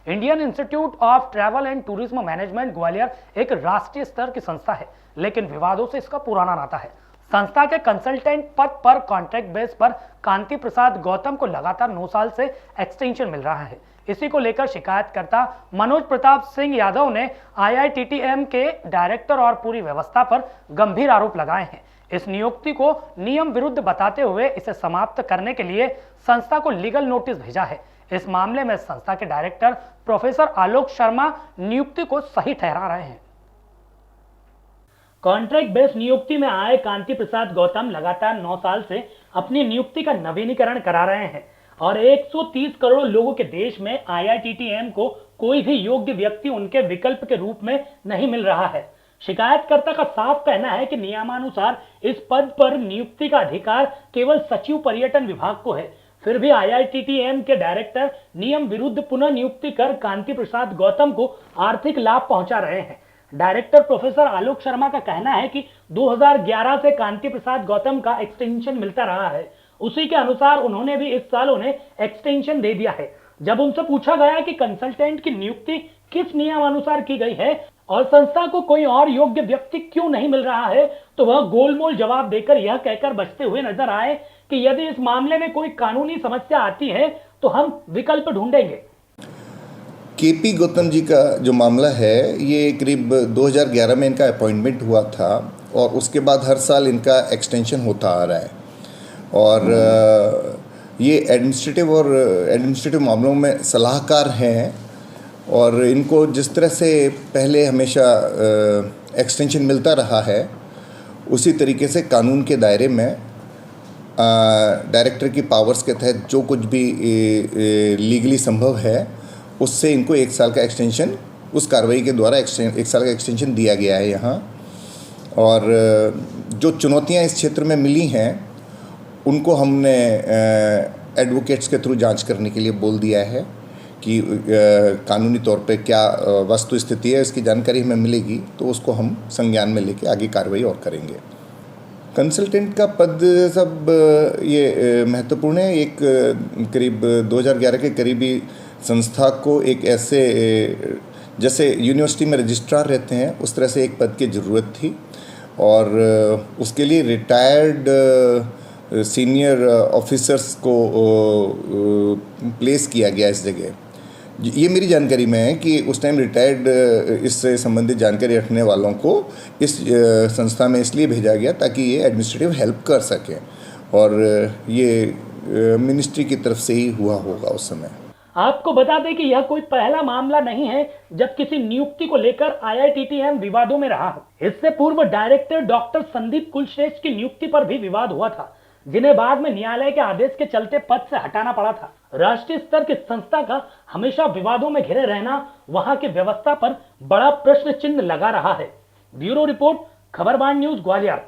Indian institute of travel and tourism management Gwalior एक राष्ट्रीय स्तर की संस्था है, लेकिन विवादों से इसका पुराना नाता है। संस्था के कंसल्टेंट पद पर कॉन्ट्रैक्ट बेस पर कांति प्रसाद गौतम को लगातार 9 साल से एक्सटेंशन मिल रहा है। इसी को लेकर शिकायतकर्ता मनोज प्रताप सिंह यादव ने IITTM के डायरेक्टर और पूरी व्यवस्था पर गंभीर आरोप लगाए हैं। इस नियुक्ति को नियम विरुद्ध बताते हुए इसे समाप्त करने के लिए संस्था को लीगल नोटिस भेजा है। इस मामले में संस्था के डायरेक्टर प्रोफेसर आलोक शर्मा नियुक्ति को सही ठहरा रहे हैं। कॉन्ट्रैक्ट बेस्ड नियुक्ति में आए कांति प्रसाद गौतम लगातार 9 साल से अपनी नियुक्ति का नवीनीकरण करा रहे हैं और 130 करोड़ लोगों के देश में IITTM को कोई भी योग्य व्यक्ति उनके विकल्प के रूप में नहीं मिल रहा है। शिकायतकर्ता का साफ कहना है कि नियमानुसार इस पद पर नियुक्ति का अधिकार केवल सचिव पर्यटन विभाग को है। फिर भी IITTM के डायरेक्टर नियम विरुद्ध पुनः नियुक्ति कर कांति प्रसाद गौतम को आर्थिक लाभ पहुंचा रहे हैं। डायरेक्टर प्रोफेसर आलोक शर्मा का कहना है कि 2011 से कांति प्रसाद गौतम का एक्सटेंशन मिलता रहा है। उसी के अनुसार उन्होंने भी इस साल उन्हें एक्सटेंशन दे दिया है। जब उनसे पूछा गया कि कंसल्टेंट की नियुक्ति किस नियमानुसार की गई है और संस्था को कोई और योग्य व्यक्ति क्यों नहीं मिल रहा है, तो वह गोलमोल जवाब देकर यह कहकर बचते हुए नजर आए कि यदि इस मामले में कोई कानूनी समस्या आती है तो हम विकल्प ढूंढेंगे। KP गौतम जी का जो मामला है, ये करीब 2011 में इनका अपॉइंटमेंट हुआ था और उसके बाद हर साल इनका एक्सटेंशन होता आ रहा है और ये एडमिनिस्ट्रेटिव मामलों में सलाहकार हैं और इनको जिस तरह से पहले हमेशा एक्सटेंशन मिलता रहा है उसी तरीके से कानून के दायरे में डायरेक्टर की पावर्स के तहत जो कुछ भी लीगली संभव है उससे इनको 1 साल का एक्सटेंशन उस कार्रवाई के द्वारा 1 साल का एक्सटेंशन दिया गया है यहाँ। और जो चुनौतियाँ इस क्षेत्र में मिली हैं उनको हमने एडवोकेट्स के थ्रू जांच करने के लिए बोल दिया है कि कानूनी तौर पे क्या वस्तु स्थिति है, इसकी जानकारी हमें मिलेगी तो उसको हम संज्ञान में लेके आगे कार्रवाई और करेंगे। कंसल्टेंट का पद सब ये महत्वपूर्ण है। एक करीब 2011 के करीबी संस्था को एक ऐसे जैसे यूनिवर्सिटी में रजिस्ट्रार रहते हैं उस तरह से एक पद की ज़रूरत थी और उसके लिए रिटायर्ड सीनियर ऑफिसर्स को प्लेस किया गया इस जगह। ये मेरी जानकारी में है कि उस टाइम रिटायर्ड इससे संबंधित जानकारी रखने वालों को इस संस्था में इसलिए भेजा गया ताकि ये एडमिनिस्ट्रेटिव हेल्प कर सकें और ये मिनिस्ट्री की तरफ से ही हुआ होगा उस समय। आपको बता दें कि यह कोई पहला मामला नहीं है जब किसी नियुक्ति को लेकर IITTM विवादों में रहा हो। इससे पूर्व डायरेक्टर डॉक्टर संदीप कुलश्रेष्ठ की नियुक्ति पर भी विवाद हुआ था, जिन्हें बाद में न्यायालय के आदेश के चलते पद से हटाना पड़ा था। राष्ट्रीय स्तर की संस्था का हमेशा विवादों में घिरे रहना वहां की व्यवस्था पर बड़ा प्रश्न चिन्ह लगा रहा है। Bureau report, Khabarban news, Gwalior.